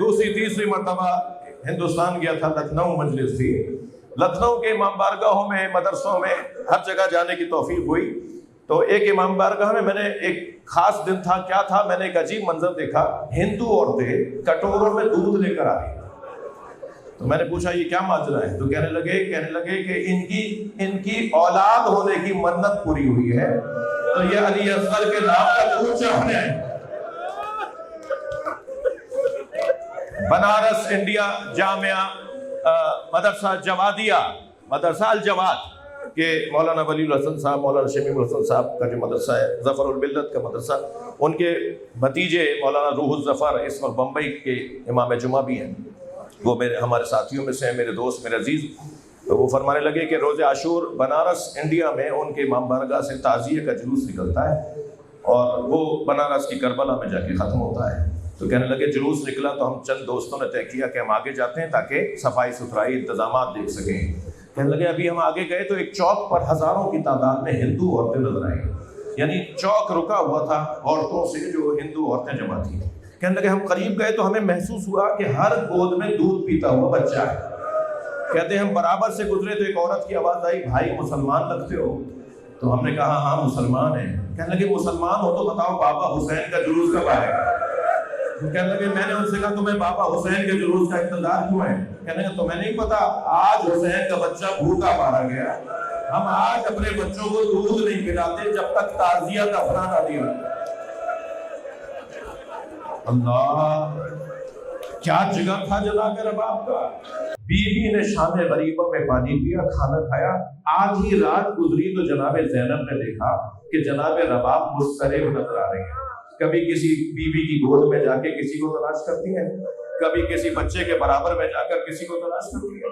दूसरी तीसरी मरतबा हिंदुस्तान गया था, लखनऊ मजलिस थी। लखनऊ के इमाम बारगाहों में, मदरसों में हर जगह जाने की तौफीक हुई। तो एक इमाम बारगाह में मैंने एक खास दिन था, क्या था, मैंने एक अजीब मंजर देखा। हिंदू औरतें कटोरों में दूध लेकर आ रही। तो मैंने पूछा ये क्या माजरा है? तो कहने लगे कि इनकी औलाद होने की मन्नत पूरी हुई है, तो ये अली असगर के नाम का दूध चढ़ाने आए। बनारस इंडिया जामिया मदरसा जवादिया, मदरसा अल जवाद के मौलाना वलीउल हसन साहब, मौलाना शमीउल हसन साहब का जो मदरसा है, ज़फ़रुल मिल्लत का मदरसा, उनके भतीजे मौलाना रूहुल ज़फ़र इस वक्त बम्बई के इमाम जुमा भी हैं। वो हमारे साथियों में से हैं, मेरे दोस्त, मेरे अजीज़। तो वो फरमाने लगे कि रोज़े आशूर बनारस इंडिया में उनके इमाम बारगाह से ताज़िये का जुलूस निकलता है और वो बनारस की करबला में जाके ख़त्म होता है। तो कहने लगे जुलूस निकला तो हम चंद दोस्तों ने तय किया कि हम आगे जाते हैं ताकि सफाई सुथराई इंतजामात देख सकें। कहने लगे अभी हम आगे गए तो एक चौक पर हज़ारों की तादाद में हिंदू औरतें नजर आई। यानी चौक रुका हुआ था औरतों से, जो हिंदू औरतें जमा थी। कहने लगे हम करीब गए तो हमें महसूस हुआ कि हर गोद में दूध पीता हुआ बच्चा है। कहते हैं हम बराबर से गुजरे तो एक औरत की आवाज़ आई, भाई मुसलमान लगते हो? तो हमने कहा हाँ मुसलमान है। कहने लगे मुसलमान हो तो बताओ बाबा हुसैन का जुलूस कब आएगा? कहने लगे, मैंने उनसे कहा तुम्हें बाबा हुसैन के जुलूस का इंतजार क्यों है? कहने लगे तुम्हें नहीं पता आज हुसैन का बच्चा भूखा मारा गया। हम आज अपने बच्चों को दूध नहीं पिलाते जब तक ताजिया दफना ना दिया। अल्लाह, क्या जिगर था जनाब रबाब का। बीवी ने शामे गरीबा में पानी पिया, खाना खाया। आधी रात गुजरी तो जनाब ज़ैनब ने देखा कि जनाब रबाब मुस्तरिब नजर आ रही है। कभी किसी बीवी की गोद में जाके किसी को तलाश करती है, कभी किसी बच्चे के बराबर में जाकर किसी को तलाश करती है।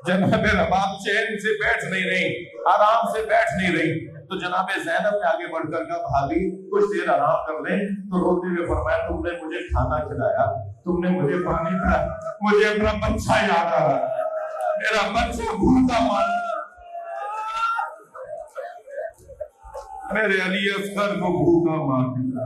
जनाब रबाब चैन से बैठ नहीं रही, आराम से बैठ नहीं रही। तो जनाब ज़ैनब ने आगे बढ़कर कहा, भाभी कुछ देर आराम कर ले। तो रोते हुए फरमाया, तुमने मुझे खाना खिलाया, तुमने मुझे पानी पिलाया, मुझे अपना बच्चा याद आ रहा है, मेरा बच्चा भूखा मार, मेरे अली असगर को भूखा मार दिया।